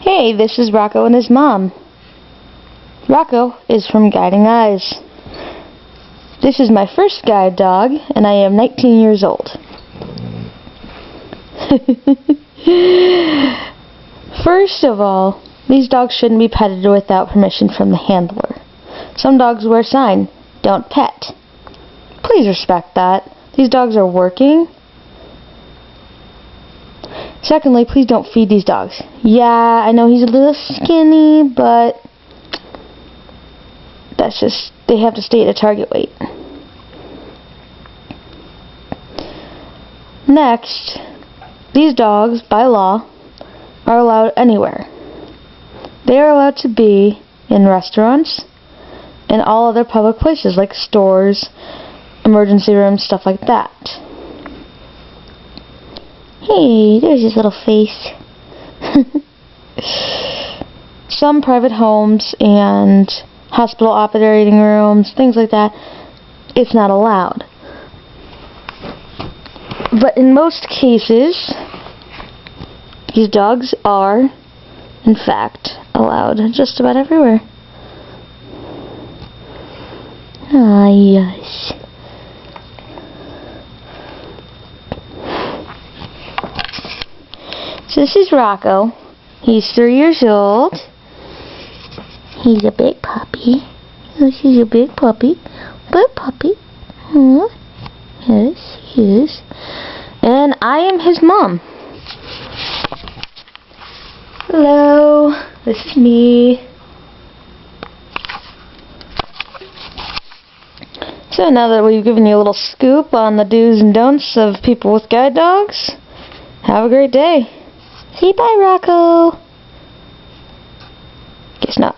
Hey, this is Rocco and his mom. Rocco is from Guiding Eyes. This is my first guide dog, and I am 19 years old. First of all, these dogs shouldn't be petted without permission from the handler. Some dogs wear a sign, "Don't pet." Please respect that. These dogs are working. Secondly, please don't feed these dogs. Yeah, I know he's a little skinny, but that's just, they have to stay at a target weight. Next, these dogs, by law, are allowed anywhere. They are allowed to be in restaurants and all other public places like stores, emergency rooms, stuff like that. Hey, there's his little face. Some private homes and hospital operating rooms, things like that, it's not allowed. But in most cases, these dogs are, in fact, allowed just about everywhere. Ah, yes. So this is Rocco. He's 3 years old. He's a big puppy. Yes, he's a big puppy. Big puppy. Huh? Yes, he is. And I am his mom. Hello, this is me. So now that we've given you a little scoop on the do's and don'ts of people with guide dogs, have a great day. Say bye, Rocco. Guess not.